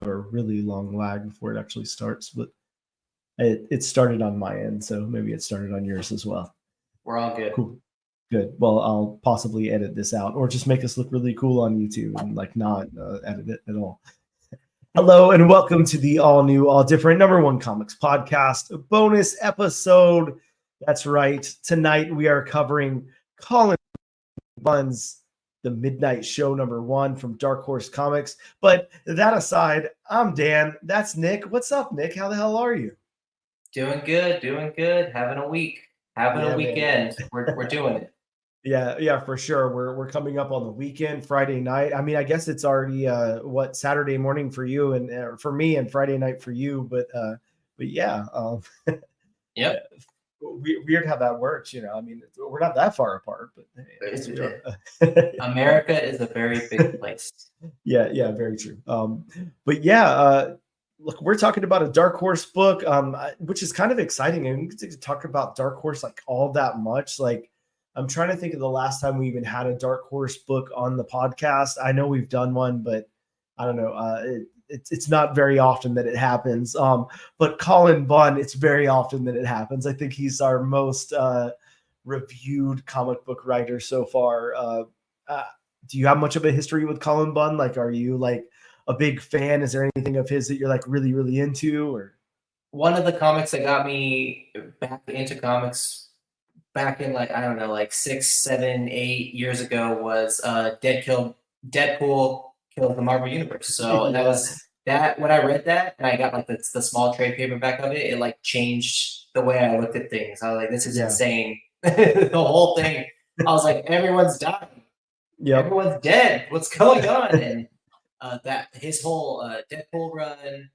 a really long lag before it actually starts, but it started on my end, so maybe it started on yours as well. We're all good. Cool. Good. Well, I'll possibly edit this out or just make us look really cool on YouTube and like not edit it at all. Hello and welcome to the all new, all different #1 comics podcast bonus episode. That's right. Tonight we are covering Cullen Bunn's The Midnite Show #1 from Dark Horse Comics. But that aside, I'm Dan. That's Nick. What's up, Nick? How the hell are you? Doing good. Having a week, having a weekend. We're doing it. Yeah, for sure. We're coming up on the weekend, Friday night. I mean, I guess it's already Saturday morning for you and for me, and Friday night for you. But yeah, Yep. Weird how that works. I mean, we're not that far apart, but America is a very big place. Yeah, very true. But yeah, look, we're talking about a Dark Horse book, which is kind of exciting, and we get to talk about Dark Horse like all that much. Like, I'm trying to think of the last time we even had a Dark Horse book on the podcast. I know we've done one, but I don't know. It's not very often that it happens. But Cullen Bunn, it's very often that it happens. I think he's our most reviewed comic book writer so far. Do you have much of a history with Cullen Bunn? Like, are you like a big fan? Is there anything of his that you're like really, really into? Or one of the comics that got me back into comics back in like, I don't know, like 6, 7, 8 years ago was Deadpool killed the Marvel Universe. So that was that. When I read that and I got like the small trade paperback of it, it like changed the way I looked at things. I was like, this is insane. The whole thing. I was like, everyone's dying. Yep. Everyone's dead. What's going on? And that his whole Deadpool run.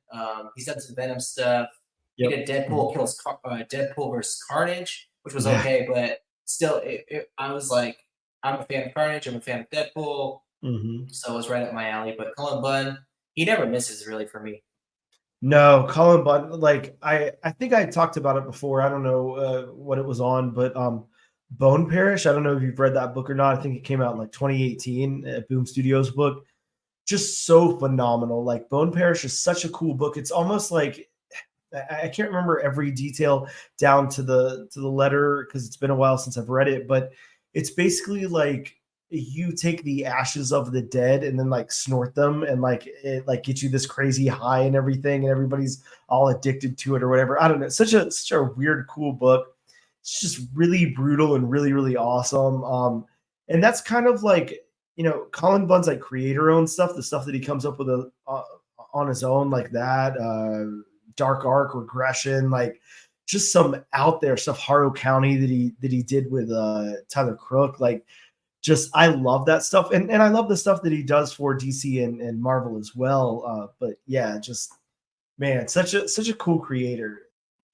He's done some Venom stuff. Yep. He did Deadpool kills Deadpool versus Carnage, which was okay, but still, I was like, I'm a fan of Carnage. I'm a fan of Deadpool. So it was right up my alley. But Cullen Bunn, he never misses really for me. No, Cullen Bunn, like I think I talked about it before. I don't know what it was on, but Bone Parish. I don't know if you've read that book or not. I think it came out in like 2018, Boom Studios book. Just so phenomenal. Like Bone Parish is such a cool book. It's almost like I can't remember every detail down to the letter because it's been a while since I've read it, but it's basically like you take the ashes of the dead and then like snort them and like it like gets you this crazy high and everything, and everybody's all addicted to it or whatever. I don't know. Such a weird, cool book. It's just really brutal and really, really awesome. And that's kind of like, Cullen Bunn's like creator-owned stuff, the stuff that he comes up with on his own, like that. Dark Arc, Regression, like just some out there stuff. Harrow County that he did with Tyler Crook, like just I love that stuff, and I love the stuff that he does for DC and Marvel as well. But yeah, just man, such a cool creator.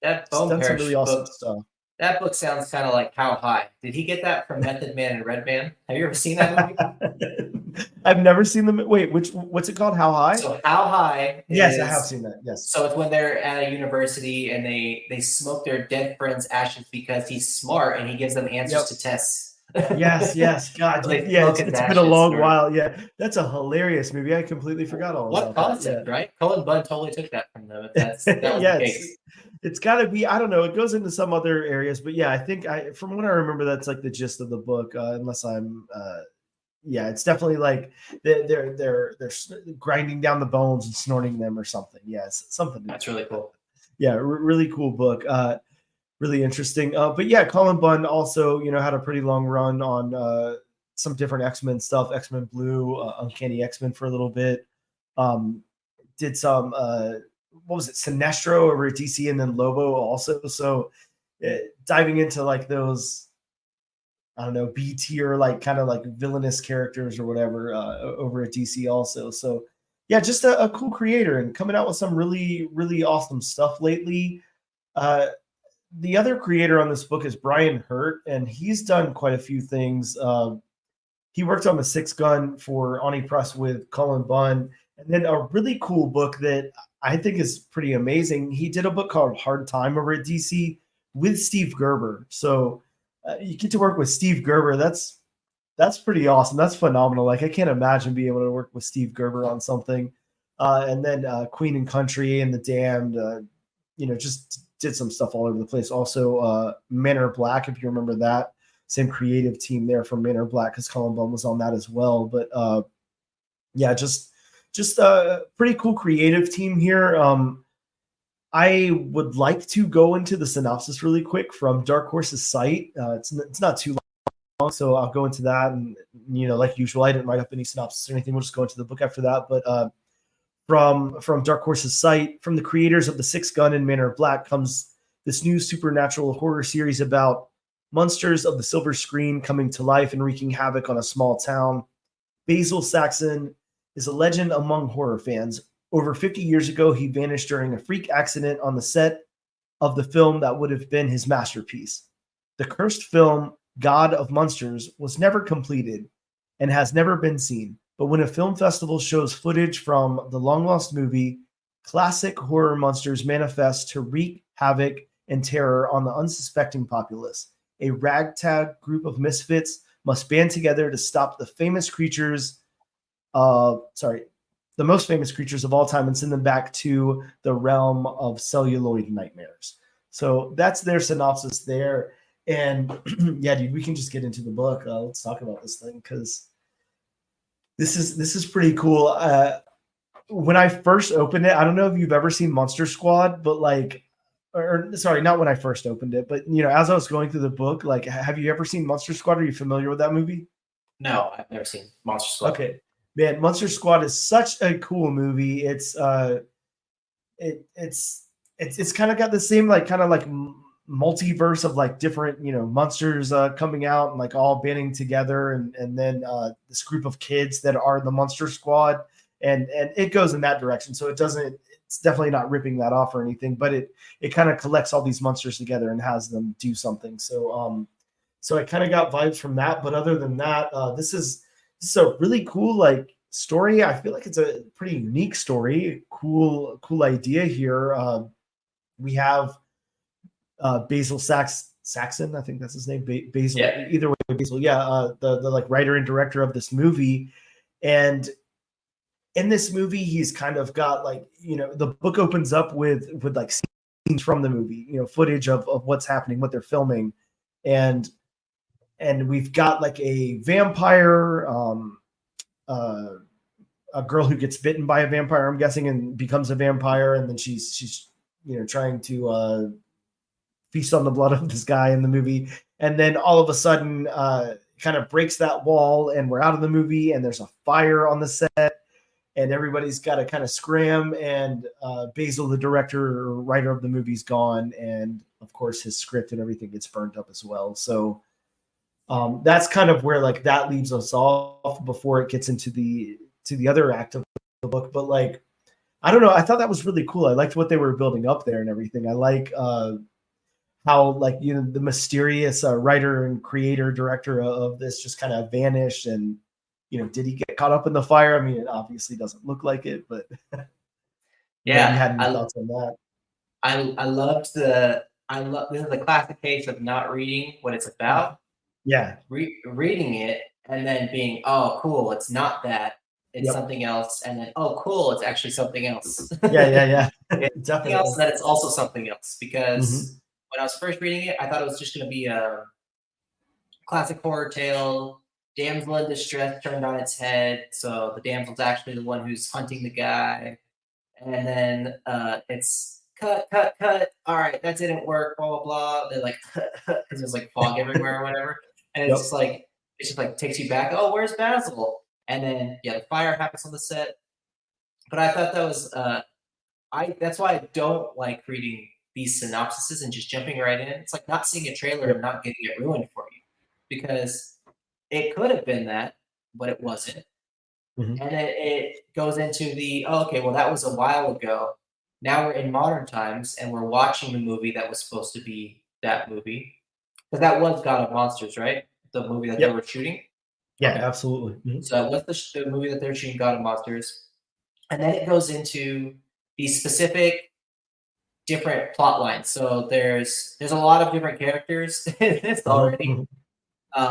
That Bone Parish really awesome stuff. That book sounds kind of like How High. Did he get that from Method Man and Red Man? Have you ever seen that movie? I've never seen them. Wait, what's it called? How High? So How High? Yes, I have seen that. Yes. So it's when they're at a university and they smoke their dead friend's ashes because he's smart and he gives them answers to tests. Yes. God, yeah, it's been a long while. Yeah, that's a hilarious movie. I completely forgot all about that. What concept, right? Cullen Bunn totally took that from them. That was the case. It's got to be. I don't know. It goes into some other areas, but yeah, I think from what I remember, that's like the gist of the book. Unless I'm, it's definitely like they're grinding down the bones and snorting them or something. Yeah, it's something. That's really cool. Yeah, really cool book. Really interesting. But yeah, Cullen Bunn also, had a pretty long run on some different X-Men stuff. X-Men Blue, Uncanny X-Men for a little bit. Did some. What was it, Sinestro over at DC, and then Lobo also. So diving into like those, I don't know, B tier, like kind of like villainous characters or whatever over at DC also. So yeah, just a cool creator and coming out with some really, really awesome stuff lately. The other creator on this book is Brian Hurt, and he's done quite a few things. He worked on the Six Gun for Oni Press with Cullen Bunn, and then a really cool book that I think is pretty amazing. He did a book called Hard Time over at DC with Steve Gerber. So you get to work with Steve Gerber. That's pretty awesome. That's phenomenal. Like I can't imagine being able to work with Steve Gerber on something. And then Queen and Country and The Damned, just did some stuff all over the place. Also, Manor Black, if you remember that, same creative team there from Manor Black, because Cullen Bunn was on that as well. But yeah, just a pretty cool creative team here. I would like to go into the synopsis really quick from Dark Horse's site. It's not too long, so I'll go into that. And like usual, I didn't write up any synopsis or anything. We'll just go into the book after that. But from Dark Horse's site, from the creators of The Sixth Gun and Manor of Black, comes this new supernatural horror series about monsters of the silver screen coming to life and wreaking havoc on a small town. Basil Saxon is a legend among horror fans. Over 50 years ago, he vanished during a freak accident on the set of the film that would have been his masterpiece. The cursed film, God of Monsters, was never completed and has never been seen. But when a film festival shows footage from the long lost movie, classic horror monsters manifest to wreak havoc and terror on the unsuspecting populace. A ragtag group of misfits must band together to stop the most famous creatures of all time and send them back to the realm of celluloid nightmares. So that's their synopsis there. And yeah, dude, we can just get into the book. Let's talk about this thing because this is pretty cool. When I first opened it, I don't know if you've ever seen Monster Squad, but sorry, not when I first opened it, but as I was going through the book, like, have you ever seen Monster Squad? Are you familiar with that movie? No, I've never seen Monster Squad. Okay, man, Monster Squad is such a cool movie. It's kind of got the same kind of multiverse of different monsters coming out and all banding together, and then this group of kids that are the Monster Squad, and it goes in that direction. So it's definitely not ripping that off or anything, but it kind of collects all these monsters together and has them do something. So I kind of got vibes from that. But other than that, this is a really cool story. I feel like it's a pretty unique story. Cool idea here. We have Basil Saxon, I think that's his name. Basil. Yeah. Either way, Basil. Yeah, the writer and director of this movie, and in this movie, he's kind of got the book opens up with scenes from the movie, footage of what's happening, what they're filming, and we've got a vampire, a girl who gets bitten by a vampire, I'm guessing, and becomes a vampire, and then she's trying to feast on the blood of this guy in the movie, and then all of a sudden kind of breaks that wall, and we're out of the movie, and there's a fire on the set, and everybody's got to kind of scram, and Basil, the director or writer of the movie, is gone, and of course his script and everything gets burnt up as well. So that's kind of where that leaves us off before it gets into the other act of the book. But I don't know, I thought that was really cool. I liked what they were building up there and everything. I like how the mysterious writer and creator director of this just kind of vanished, and did he get caught up in the fire? I mean, it obviously doesn't look like it, but yeah, you had any thoughts on that? I loved this is the classic case of not reading what it's about. Yeah. Reading it and then being, oh, cool, it's not that, it's something else, and then, oh, cool, it's actually something else. Yeah. It's something else, that it's also something else. Because when I was first reading it, I thought it was just going to be a classic horror tale, damsel in distress turned on its head. So the damsel's actually the one who's hunting the guy, and then it's cut. All right, that didn't work. Blah blah blah. They're like, because there's fog everywhere or whatever, and it's just takes you back. Oh, where's Basil? And then the fire happens on the set. But I thought that was that's why I don't like reading these synopsises and just jumping right in. It's like not seeing a trailer and not getting it ruined for you, because it could have been that, but it wasn't. And then it goes into okay, well, that was a while ago. Now we're in modern times, and we're watching the movie that was supposed to be that movie. Because that was God of Monsters, right? The movie that they were shooting? Yeah, absolutely. So that was the movie that they're shooting, God of Monsters. And then it goes into these specific different plot lines. So there's a lot of different characters in this already,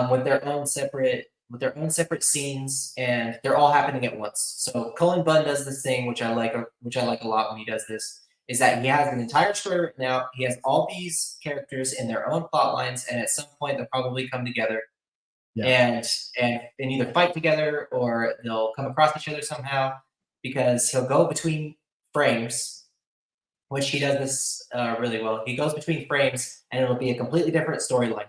with their own separate with their own separate scenes, and they're all happening at once. So Cullen Bunn does this thing, which I like a lot when he does this, is that he has an entire story written out. He has all these characters in their own plot lines, and at some point they'll probably come together Yeah. and either fight together or they'll come across each other somehow, because he'll go between frames, which he does this really well. He goes between frames and it'll be a completely different storyline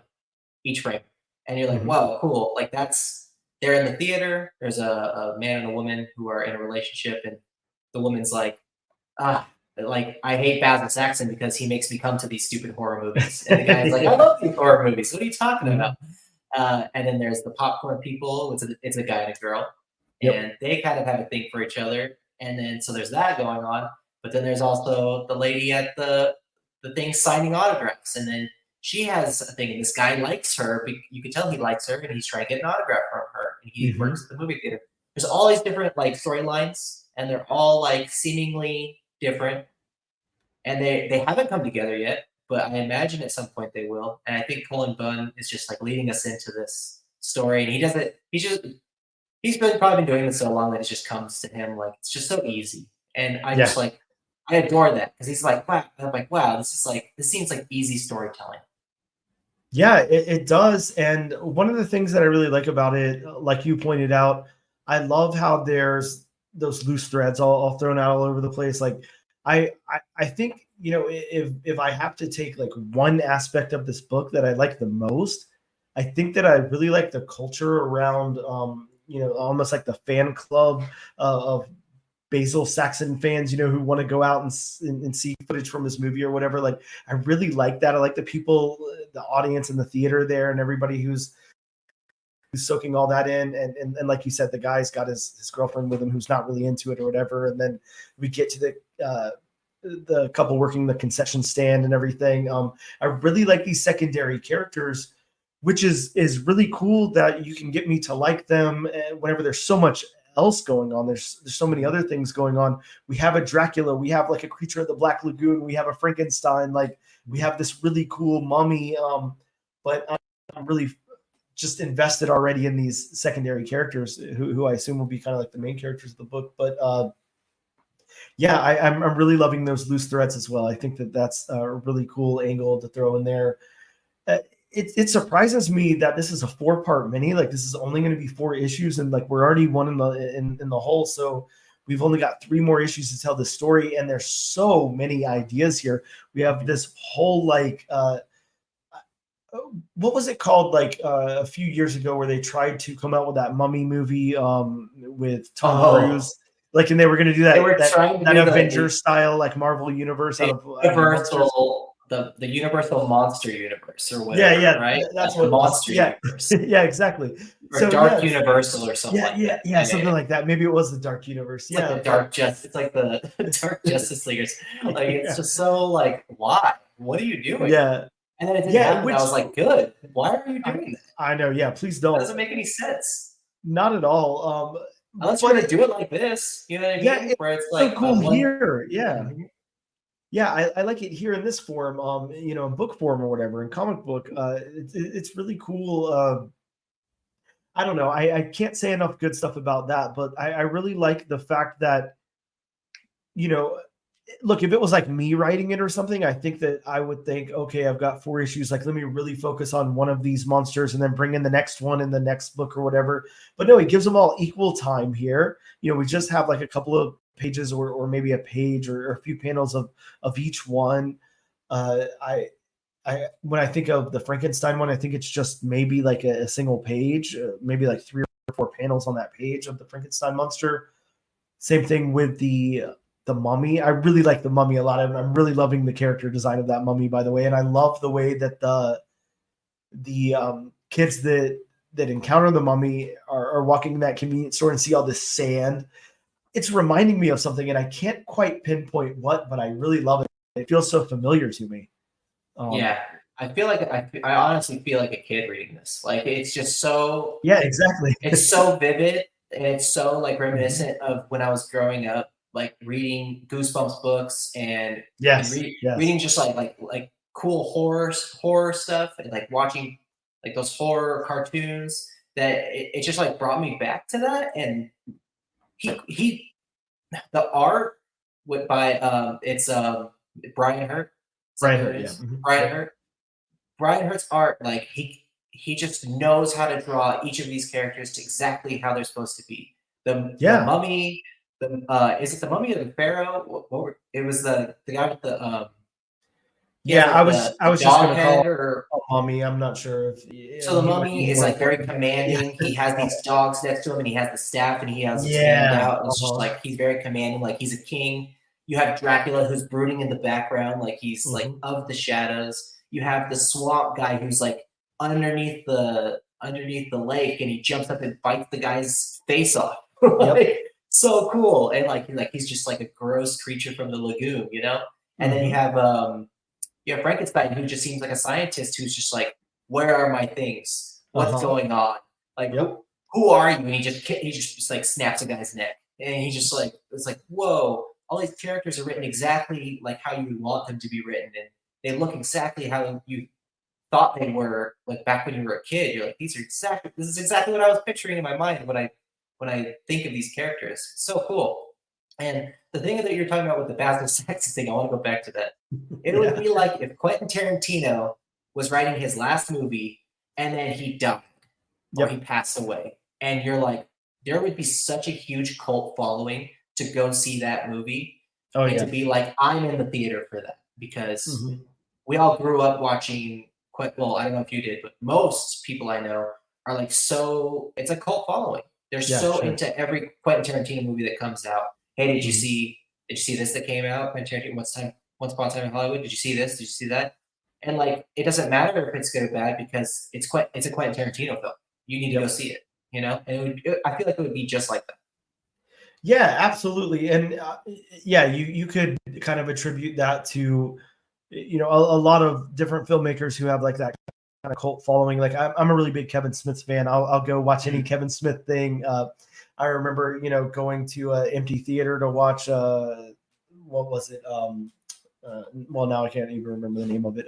each frame. And you're like, Mhm. whoa, cool. Like they're in the theater. There's a man and a woman who are in a relationship, and the woman's like, like, I hate Basil Saxon because he makes me come to these stupid horror movies. And the guy's like, I love these horror movies. What are you talking about? And then there's the popcorn people. It's a guy and a girl, Yep. and they kind of have a thing for each other. And then so there's that going on. But then there's also the lady at the thing signing autographs, and then she has a thing. And this guy likes her. You can tell he likes her, and he's trying to get an autograph from her. And he works at the movie theater. There's all these different like storylines, and they're all like seemingly different, and they haven't come together yet, but I imagine at some point they will. And I think Cullen Bunn is just like leading us into this story, and he does it. He's probably been doing this so long that it just comes to him like it's just so easy, and I just like I adore that because he's like, wow. I'm like, wow, this seems like easy storytelling. Yeah, it does. And one of the things that I really like about it, like you pointed out, I love how there's those loose threads all thrown out all over the place. Like I think, if I have to take like one aspect of this book that I like the most, I think that I really like the culture around, almost like the fan club of Basil Saxon fans, who want to go out and see footage from this movie or whatever. Like, I really like that. I like the people, the audience in the theater there, and everybody who's soaking all that in. And like you said, the guy's got his girlfriend with him who's not really into it or whatever. And then we get to the couple working the concession stand and everything. I really like these secondary characters, which is really cool that you can get me to like them whenever there's so much else going on. There's so many other things going on. We have a Dracula, we have like a Creature of the Black Lagoon, we have a Frankenstein, like we have this really cool mummy. But I'm really just invested already in these secondary characters who I assume will be kind of like the main characters of the book. But yeah, I'm really loving those loose threads as well. I think that's a really cool angle to throw in there. It surprises me that this is a 4-part mini. Like, this is only going to be 4 issues, and like we're already one in the hole. So we've only got 3 more issues to tell the story, and there's so many ideas here. We have this whole like what was it called, like a few years ago, where they tried to come out with that mummy movie with Tom Cruise. Like, and they were going to do that. They were trying to that do Avengers style, like Marvel universe out of Universal, the Universal Monster Universe or whatever. Yeah, right. That's what Monster Universe. Yeah, exactly. Or so, Dark Universal or something. Yeah, something like that. Maybe it was the Dark Universe. It's like the Dark Justice. It's like the Dark Justice Leaguers. Like, it's just so like, why? What are you doing? Yeah. And then it didn't happen. I was like, good. Why are you doing that? I know. Yeah, please don't. It doesn't make any sense. Not at all. Unless you're going to do it like this. You know what I mean? Yeah, where it's like so cool here. Yeah. Yeah, I like it here in this form, in book form or whatever, in comic book. It's really cool. I don't know. I can't say enough good stuff about that, but I really like the fact that, look, if it was like me writing it or something, I think that I would think, okay, I've got 4 issues. Like, let me really focus on one of these monsters and then bring in the next one in the next book or whatever. But no, he gives them all equal time here. We just have like a couple of pages or maybe a page or a few panels of each one. When I think of the Frankenstein one, I think it's just maybe like a single page, maybe like 3 or 4 panels on that page of the Frankenstein monster. Same thing with the mummy. I really like the mummy a lot. I'm really loving the character design of that mummy, by the way. And I love the way that the kids that encounter the mummy are walking in that convenience store and see all this sand. It's reminding me of something, and I can't quite pinpoint what, but I really love it. It feels so familiar to me. Yeah, I feel like I honestly feel like a kid reading this. Like, it's just so. Yeah, exactly. It's so vivid, and it's so like reminiscent of when I was growing up, like reading Goosebumps books and reading just like cool horror stuff, and like watching like those horror cartoons. that it just like brought me back to that. And he the art with by it's Brian Hurt. Is that Brian who it Hurt, yeah. is? Brian Yep. Hurt. Brian Hurt's art, like he just knows how to draw each of these characters to exactly how they're supposed to be. The Yeah. mummy, the is it the mummy or the pharaoh? It was the guy with the he has Yeah, like I the was just dog gonna call head him or a mummy. I'm not sure if so the he might be mummy is more. like very Yeah. commanding. He has these dogs next to him, and he has the staff, and he has his hand Yeah. out. And it's just like he's very commanding, like he's a king. You have Dracula who's brooding in the background, like he's like Mhm. of the shadows. You have the swamp guy who's like underneath the lake, and he jumps up and bites the guy's face off. Yep. Like so cool, and he's just like a gross creature from the lagoon, you know. And then Mhm. you have Frankenstein, who just seems like a scientist who's just like, "Where are my things? What's Uh-huh. going on? Like, Yep. who are you?" And he just like snaps a guy's neck, and he just like it's like, "Whoa!" All these characters are written exactly like how you want them to be written, and they look exactly how you thought they were like back when you were a kid. You're like, this is exactly what I was picturing in my mind when I think of these characters. It's so cool. And the thing that you're talking about with the Basil Saxon thing, I want to go back to that. It would Yeah. be like if Quentin Tarantino was writing his last movie and then he died or he Yep. passed away. And you're like, there would be such a huge cult following to go see that movie Oh, and to yeah. be like, I'm in the theater for that because Mhm. we all grew up watching well, I don't know if you did, but most people I know are like so it's a cult following. They're Yeah, so sure. into every Quentin Tarantino movie that comes out. Hey, Mhm. did you see this that came out? Quentin Tarantino, Once Upon a Time in Hollywood. Did you see this? Did you see that? And like it doesn't matter if it's good or bad because it's a Quentin Tarantino film. You need to go Yep. see it, you know? And I feel like it would be just like that. Yeah, absolutely. And yeah, you could kind of attribute that to a lot of different filmmakers who have like that kind of cult following. Like I'm a really big Kevin Smith fan. I'll go watch any Mhm. Kevin Smith thing. I remember going to an empty theater to watch what was it? Well, now I can't even remember the name of it.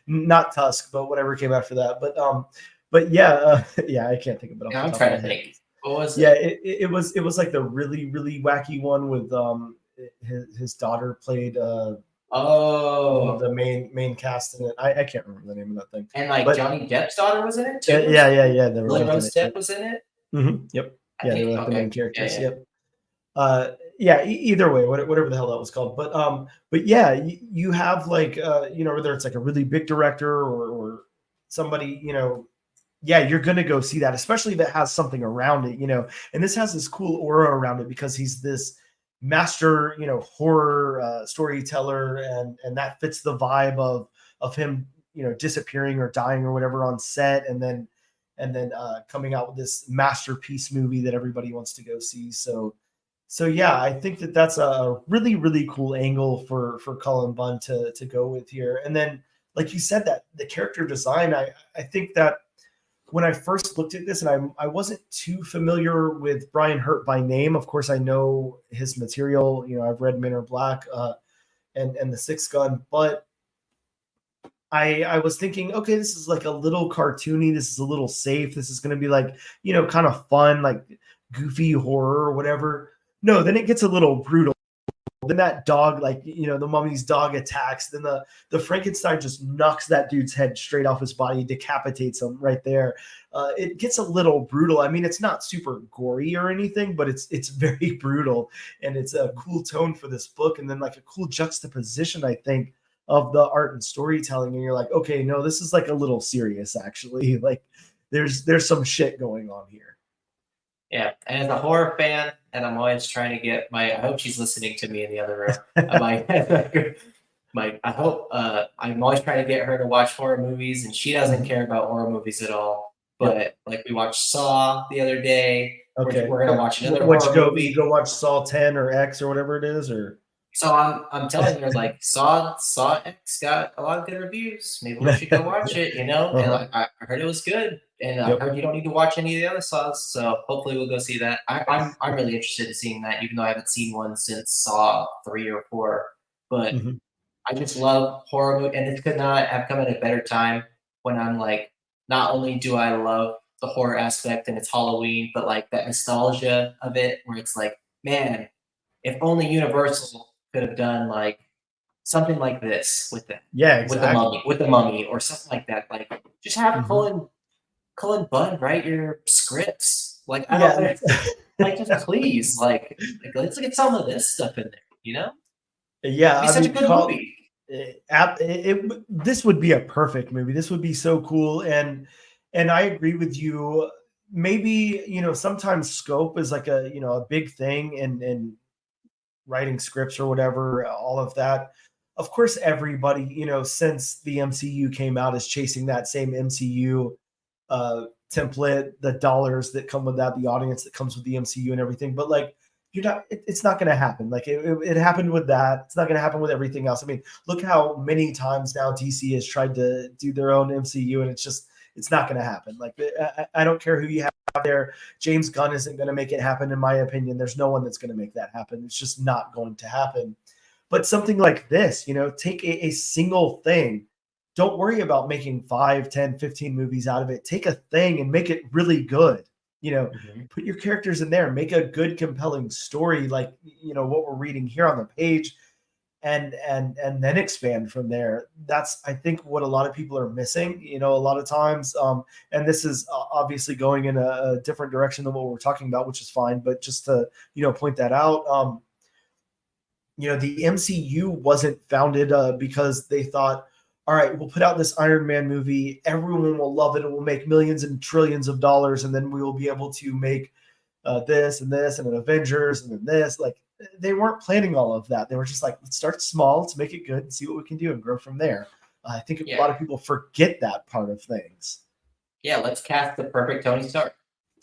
Not Tusk, but whatever came after that. But yeah, yeah, I can't think of it off Yeah, the I'm top of trying my to head. think. What was Yeah, it? it was like the really really wacky one with his daughter played one of Oh, the main cast in it. I can't remember the name of that thing, and like but Johnny Depp's daughter was in it too, or yeah, they were Lily both in Rose it. Yep. Depp was in it. Yep. I Yeah, they were think like the okay. main Yeah, characters. yeah. Yep. Yeah. Either way, whatever the hell that was called, but yeah, you have like whether it's like a really big director or somebody yeah, you're gonna go see that, especially if it has something around it, and this has this cool aura around it because he's this master, horror storyteller, and that fits the vibe of him, disappearing or dying or whatever on set, and then coming out with this masterpiece movie that everybody wants to go see. So yeah, I think that that's a really really cool angle for Cullen Bunn to go with here, and then like you said, that the character design, I think that when I first looked at this, and I wasn't too familiar with Brian Hurt by name. Of course, I know his material. I've read Men Are Black and The Sixth Gun, but I was thinking, okay, this is like a little cartoony. This is a little safe. This is going to be like kind of fun, like goofy horror or whatever. No, then it gets a little brutal. Then that dog, like the mummy's dog attacks. Then the Frankenstein just knocks that dude's head straight off his body, decapitates him right there. It gets a little brutal. I mean, it's not super gory or anything, but it's very brutal, and it's a cool tone for this book, and then like a cool juxtaposition, I think, of the art and storytelling. And you're like, okay, no, this is like a little serious actually. Like there's some shit going on here. Yeah, and as a horror fan, and I'm always trying to get I hope she's listening to me in the other room. I hope I'm always trying to get her to watch horror movies, and she doesn't Mhm. care about horror movies at all. Yep. But like we watched Saw the other day. Okay. We're gonna watch another What horror you movie. go watch Saw 10 or X or whatever it is, or So I'm telling her like Saw X got a lot of good reviews. Maybe we should go watch it, you know? And uh-huh. like I heard it was good, and I Yep. heard you don't need to watch any of the other Saws. So hopefully we'll go see that. I'm really interested in seeing that, even though I haven't seen one since Saw 3 or 4. But Mhm. I just love horror movies, and this could not have come at a better time when I'm like, not only do I love the horror aspect and it's Halloween, but like that nostalgia of it, where it's like, man, if only Universal could have done like something like this with Yeah, the exactly. mummy, or something like that. Like, just have Mhm. Cullen Bunn write your scripts. Like, I Yeah. don't like, just please, let's get some of this stuff in there. You know, Yeah, it'd be I such a mean, good movie. this would be a perfect movie. This would be so cool, and I agree with you. Maybe sometimes scope is like a big thing, and writing scripts or whatever, all of that. Of course, everybody since the MCU came out is chasing that same MCU template, the dollars that come with that, the audience that comes with the MCU and everything. But like, it's not going to happen. Like it happened with that. It's not going to happen with everything else. I mean, look how many times now DC has tried to do their own MCU, and it's not going to happen. Like I don't care who you have there. James Gunn isn't going to make it happen, in my opinion. There's no one that's going to make that happen. It's just not going to happen. But something like this, take a single thing. Don't worry about making 5, 10, 15 movies out of it. Take a thing and make it really good. Mhm. Put your characters in there, make a good, compelling story, like what we're reading here on the page, and then expand from there. That's, I think, what a lot of people are missing. A lot of times, and this is obviously going in a different direction than what we're talking about, which is fine. But just to point that out, the MCU wasn't founded because they thought, all right, we'll put out this Iron Man movie, everyone will love it, it will make millions and trillions of dollars, and then we will be able to make this and this and an Avengers and then this. Like, they weren't planning all of that. They were just like, let's start small, let's make it good and see what we can do and grow from there. I think a Yeah, lot of people forget that part of things. yeah. Let's cast the perfect Tony Stark.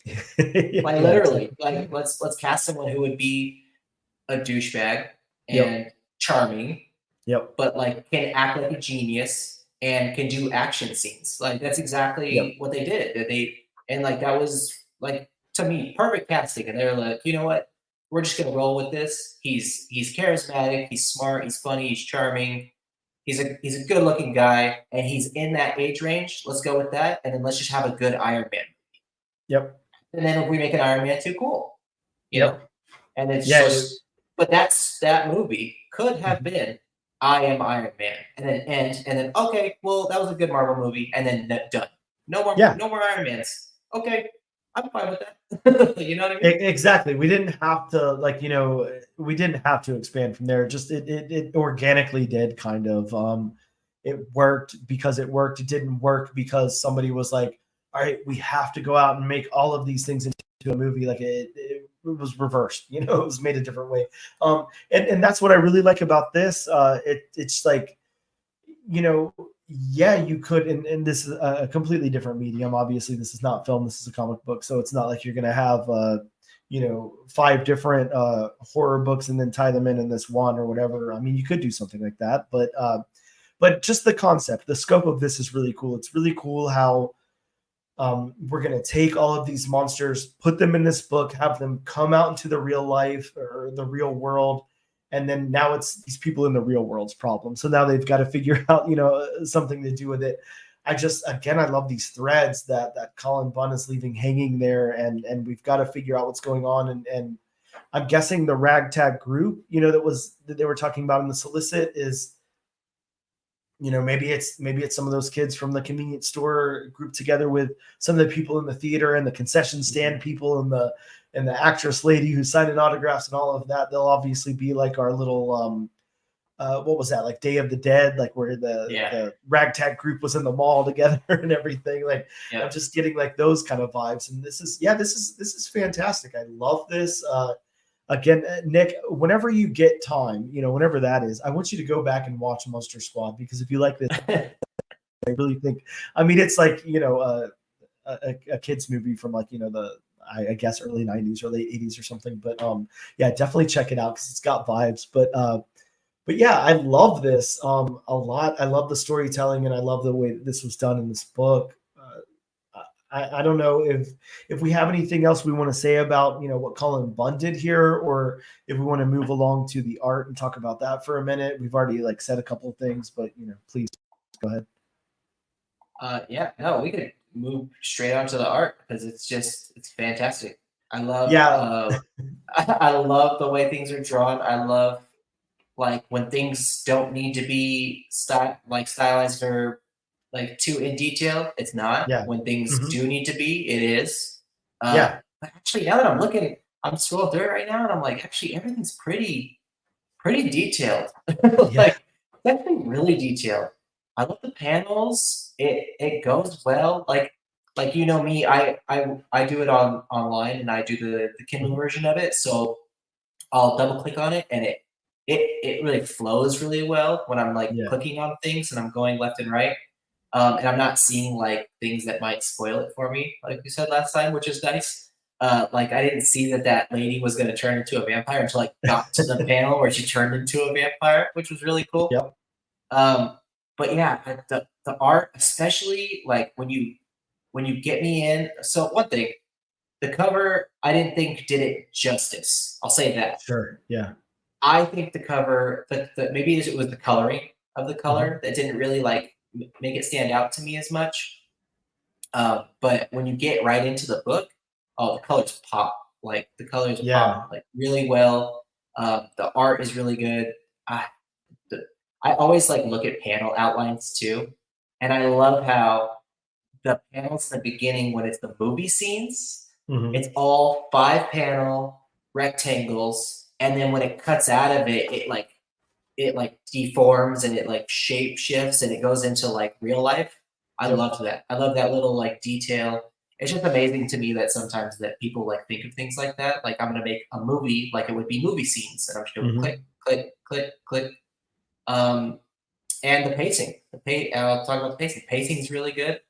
Like, Yeah, literally, exactly. like let's cast someone who would be a douchebag Yep. and charming, Yep. but like can act like a genius and can do action scenes. Like, that's Yep. exactly what they did. And like, that was like, to me, perfect casting. And they were like, you know what? We're just gonna roll with this. He's charismatic, he's smart, he's funny, he's charming, he's a good looking guy, and he's in that age range. Let's go with that. And then let's just have a good Iron Man. Yep. And then if we make an Iron Man 2, cool. You know? Yep. And it's Yeah. just, but that movie could have Mhm. been I am Iron Man, and then end, and then okay, well, that was a good Marvel movie, and then done. Yeah. No more Iron Mans. Okay, I'm fine with that. You know what I mean? Exactly. We didn't have to, like, we didn't have to expand from there. Just it organically did, kind of. It worked because it worked. It didn't work because somebody was like, all right, we have to go out and make all of these things into a movie. Like, it was reversed, it was made a different way. And that's what I really like about this. It's like, yeah, you could, and this is a completely different medium. Obviously, this is not film. This is a comic book, so it's not like you're going to have, 5 different horror books and then tie them in this one or whatever. I mean, you could do something like that, but just the concept, the scope of this is really cool. It's really cool how we're going to take all of these monsters, put them in this book, have them come out into the real life or the real world. And then now it's these people in the real world's problem. So now they've got to figure out, something to do with it. Again, I love these threads that Colin Bunn is leaving hanging there, and we've got to figure out what's going on. And I'm guessing the ragtag group, that they were talking about in the solicit is, maybe it's some of those kids from the convenience store grouped together with some of the people in the theater and the concession stand people and the actress lady who's signing autographs and all of that. They'll obviously be like our little what was that, like Day of the Dead, like where the Yeah, the ragtag group was in the mall together and everything. Like, I'm yeah. just getting like those kind of vibes. And this is fantastic. I love this. Again, Nick, whenever you get time, whenever that is, I want you to go back and watch Monster Squad, because if you like this, I really think, I mean, it's like, a kid's movie from, like, I guess early 90s or late 80s or something. But yeah, definitely check it out because it's got vibes. But yeah, I love this a lot. I love the storytelling, and I love the way that this was done in this book. I don't know if we have anything else we want to say about what Cullen Bunn did here, or if we want to move along to the art and talk about that for a minute. We've already like said a couple of things, but please go ahead. Yeah, no, we could move straight onto the art because it's fantastic. I love Yeah, I love the way things are drawn. I love like when things don't need to be stylized or like too in detail. It's not. yeah, When things hmm do need to be, it is. yeah, But actually, now that I'm looking, I'm scrolling through it right now, and I'm like, actually, everything's pretty detailed. yeah, Like it's actually really detailed. I love the panels. It goes well. Like you know me, I do it on online and I do the Kindle mhm, version of it. So I'll double click on it and it really flows really well when I'm like yeah, clicking on things and I'm going left and right. And I'm not seeing like things that might spoil it for me, like you said last time, which is nice. Like I didn't see that lady was going to turn into a vampire until I got to the panel where she turned into a vampire, which was really cool. yep, Um, but yeah, the art, especially like when you get me in. So one thing, the cover, I didn't think did it justice. I'll say that. sure, yeah, I think the cover, maybe it was the coloring of the mhm, color that didn't really like make it stand out to me as much. But when you get right into the book, oh, the colors pop. Like the colors pop yeah, like really well. The art is really good. I, the, I always like look at panel outlines too, and I love how the panels in the beginning when it's the movie scenes, mhm, it's all 5 panel rectangles, and then when it cuts out of it, it like deforms and it like shape shifts and it goes into like real life. I yep, loved that. I love that little like detail. It's just amazing to me that sometimes that people like think of things like that. Like I'm gonna make a movie like it would be movie scenes, and I'm just doing click, mhm, click, click, click. Um, and the pacing, I'll talk about the pacing. Pacing is really good.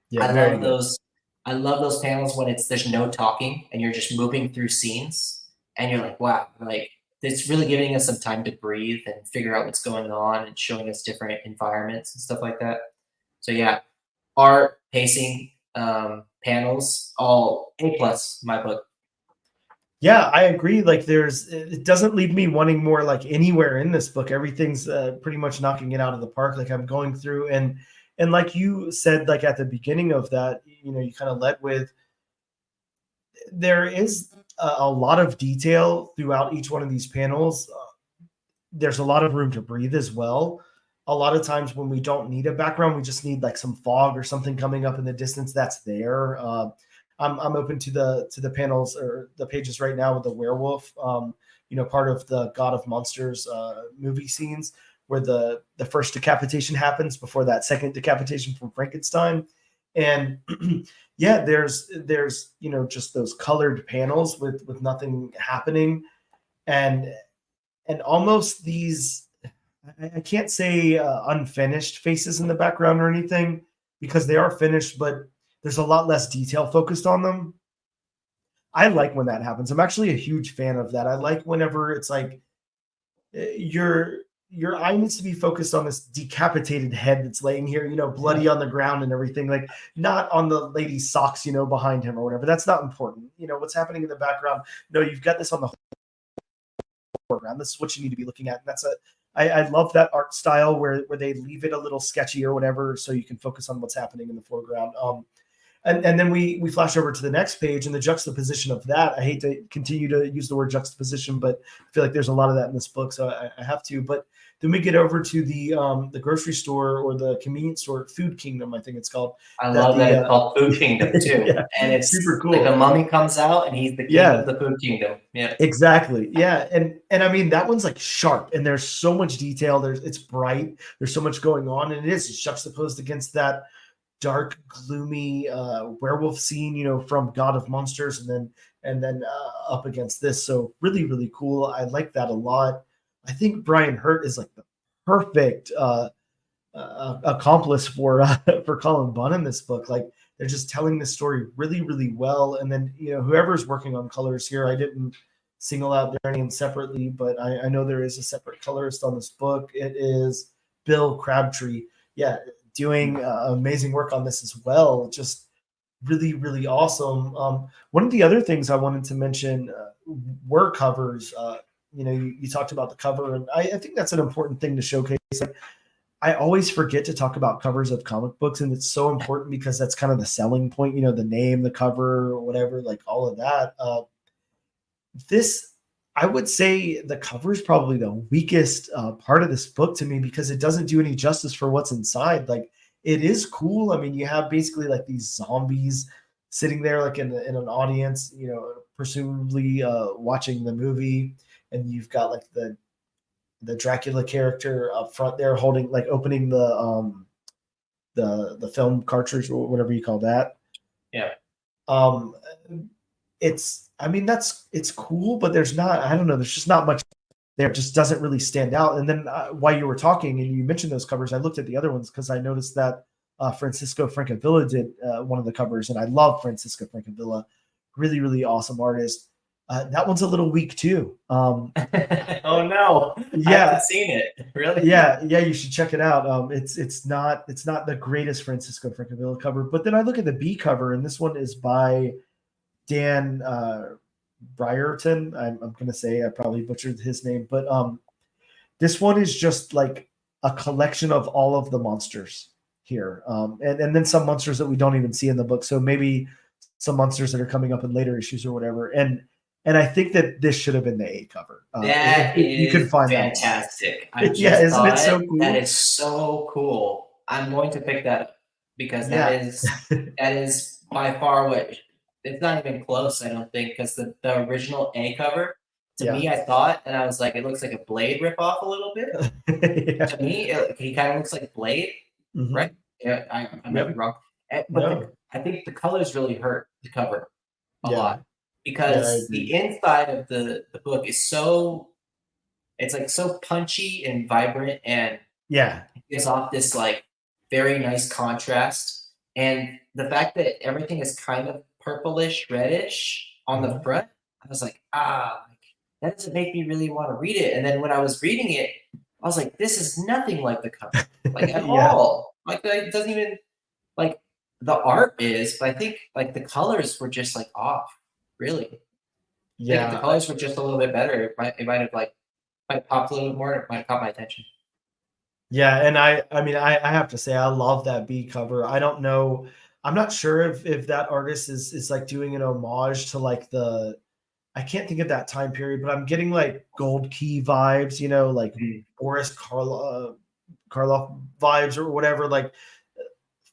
yeah, I very love good. those. I love those panels when there's no talking and you're just moving through scenes and you're like, wow, like it's really giving us some time to breathe and figure out what's going on and showing us different environments and stuff like that. So yeah, art, pacing, panels, all A+ in my book. Yeah, I agree. Like, it doesn't leave me wanting more like anywhere in this book. Everything's pretty much knocking it out of the park. Like I'm going through and like you said, like at the beginning of that, you kind of led with there is a lot of detail throughout each one of these panels. There's a lot of room to breathe as well. A lot of times when we don't need a background, we just need like some fog or something coming up in the distance that's there. I'm open to the panels or the pages right now with the werewolf. Part of the God of Monsters movie scenes where the first decapitation happens before that second decapitation from Frankenstein, and yeah, there's just those colored panels with nothing happening, and almost these I can't say unfinished faces in the background or anything because they are finished, but there's a lot less detail focused on them. I like when that happens. I'm actually a huge fan of that. I like whenever it's like your eye needs to be focused on this decapitated head that's laying here, Yeah, bloody on the ground and everything, like not on the lady's socks, behind him or whatever. That's not important. What's happening in the background. No, you've got this on the foreground. This is what you need to be looking at. And I love that art style where they leave it a little sketchy or whatever, so you can focus on what's happening in the foreground. And then we flash over to the next page and the juxtaposition of that. I hate to continue to use the word juxtaposition, but I feel like there's a lot of that in this book, so I have to. But then we get over to the grocery store or the convenience store, Food Kingdom, I think it's called. I That love that the it's called Food Kingdom too, yeah, and super it's like the cool. mummy comes out and he's the king Yeah, of the Food Kingdom. Yeah, exactly. Yeah. And I mean that one's like sharp and there's so much detail. It's bright. There's so much going on, and it is juxtaposed against that dark, gloomy werewolf scene, from God of Monsters, and then up against this. So really, really cool. I like that a lot. I think Brian Hurt is like the perfect accomplice for for Cullen Bunn in this book. Like they're just telling the story really, really well. And then whoever's working on colors here, I didn't single out their name separately, but I know there is a separate colorist on this book. It is Bill Crabtree. Yeah, doing amazing work on this as well. Just really, really awesome. One of the other things I wanted to mention were covers. You talked about the cover, and I think that's an important thing to showcase. Like, I always forget to talk about covers of comic books, and it's so important because that's kind of the selling point, the name, the cover, or whatever, like all of that. This, I would say the cover is probably the weakest part of this book to me because it doesn't do any justice for what's inside. Like, it is cool. I mean, you have basically like these zombies sitting there, like in an audience, presumably watching the movie, and you've got like the Dracula character up front there holding, like, opening the film cartridge or whatever you call that. Yeah. Um, it's, I mean, it's cool, but there's not, I don't know, there's just not much there. It just doesn't really stand out. And then while you were talking and you mentioned those covers, I looked at the other ones because I noticed that Francisco Francavilla did one of the covers, and I love Francisco Francavilla, really, really awesome artist. That one's a little weak too. Oh no, I Yeah, haven't seen it. Really? yeah, you should check it out. It's not the greatest Francisco Francavilla cover, but then I look at the B cover, and this one is by Dan Brierton. I'm going to say I probably butchered his name, but this one is just like a collection of all of the monsters here, and then some monsters that we don't even see in the book. So maybe some monsters that are coming up in later issues or whatever. And I think that this should have been the A cover. That if you could is find fantastic. that. I just Yeah, isn't it thought so cool? that is so cool. I'm going to pick that up because Yeah. that is by far what, it's not even close, I don't think, because the original A cover, to Yeah. me, I thought, and I was like, it looks like a Blade ripoff a little bit. Yeah. To me, he kind of looks like Blade, Mhm. right? Yeah, I might be wrong. But No. I think the colors really hurt the cover a Yeah. lot Yeah, I because agree. the inside of the book is so, it's like so punchy and vibrant, and Yeah. it gives off this like very nice contrast. And the fact that everything is kind of purplish, reddish on the Mhm. front, I was like, like, that doesn't make me really want to read it. And then when I was reading it, I was like, this is nothing like the cover, like at Yeah. all. Like it doesn't even, like, the art is, but I think like the colors were just like off. Really, I think if the Yeah. colors were just a little bit better, it might have like might have popped a little bit more. It might have caught my attention. Yeah, and I mean, I have to say I love that B cover. I don't know. I'm not sure if that artist is like doing an homage to like I can't think of that time period, but I'm getting like Gold Key vibes, like Mm. Boris Karloff vibes or whatever, like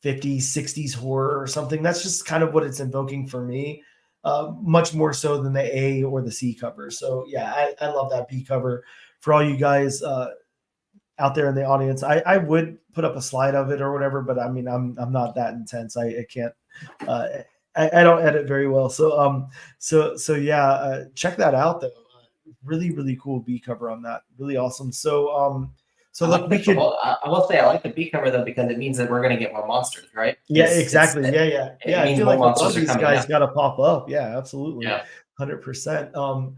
50s, 60s horror or something. That's just kind of what it's invoking for me, much more so than the A or the C cover. So yeah, I love that B cover. For all you guys out there in the audience, I would put up a slide of it or whatever, but I mean, I'm not that intense. I can't. Uh, I don't edit very well, so yeah, check that out though. Really, really cool B cover on that. Really awesome. So I look, like we the could. whole. I will say I like the B cover though because it means that we're gonna get more monsters, right? Yeah, It's exactly. Yeah. it I means feel more like a lot of monsters are these coming guys out. got to pop up. Yeah, absolutely, Yeah, 100%.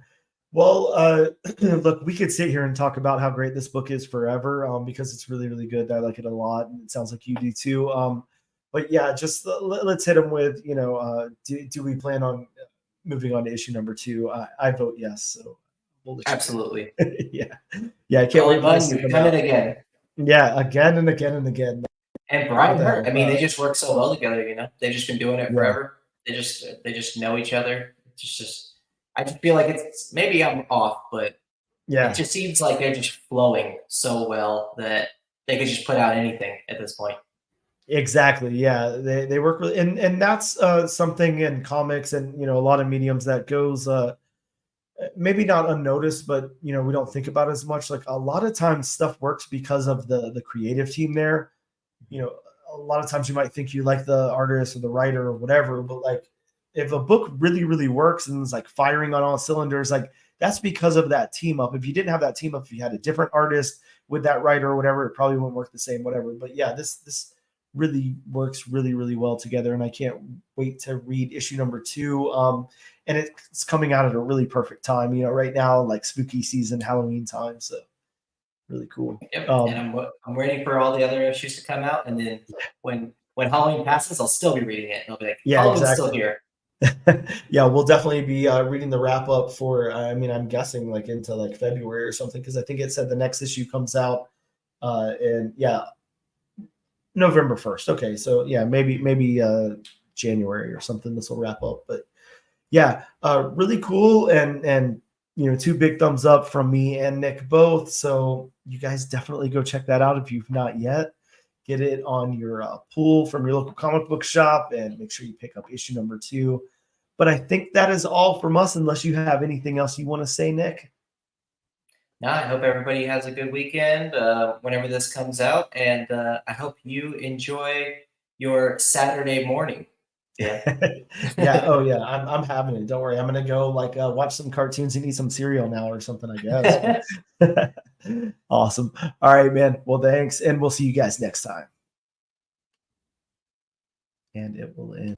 Well, look, we could sit here and talk about how great this book is forever, because it's really, really good. I like it a lot, and it sounds like you do too. But yeah, just let's hit them with, do we plan on moving on to issue number 2? I vote yes. So we'll let you absolutely. pick. Yeah, I can't wait Cullen for Bunn, this to you've come done it out. again. Yeah, again and again and again. And What Brian the Hurt. hell? I mean, they just work so well together. They've just been doing it Yeah, forever. They just know each other. It's just I just feel like it's, maybe I'm off, but it yeah. just seems like they're just flowing so well that they could just put out anything at this point. Exactly. Yeah, they work really, and that's something in comics and a lot of mediums that goes maybe not unnoticed, but we don't think about as much. Like a lot of times, stuff works because of the creative team there. You know, a lot of times you might think you like the artist or the writer or whatever, but like if a book really really works and is like firing on all cylinders, like that's because of that team up. If you didn't have that team up, if you had a different artist with that writer or whatever, it probably wouldn't work the same. Whatever. But yeah, this really works really really well together, and I can't wait to read issue number 2. And it's coming out at a really perfect time. Right now, like spooky season, Halloween time. So really cool. Yep. And I'm waiting for all the other issues to come out, and then when Halloween passes, I'll still be reading it. And I'll be like, Yeah, Halloween's still exactly. here. Yeah, we'll definitely be reading the wrap up for. I mean, I'm guessing like into like February or something because I think it said the next issue comes out, and yeah, November 1st. Okay, so yeah, maybe January or something. This will wrap up, but yeah, really cool, and two big thumbs up from me and Nick both. So you guys definitely go check that out if you've not yet. Get it on your pull from your local comic book shop, and make sure you pick up issue number 2. But I think that is all from us, unless you have anything else you want to say, Nick. No, I hope everybody has a good weekend whenever this comes out, and I hope you enjoy your Saturday morning. Yeah. Yeah. Oh, yeah. I'm having it. Don't worry. I'm gonna go watch some cartoons and eat some cereal now or something, I guess. Awesome. All right, man. Well, thanks, and we'll see you guys next time. And it will end.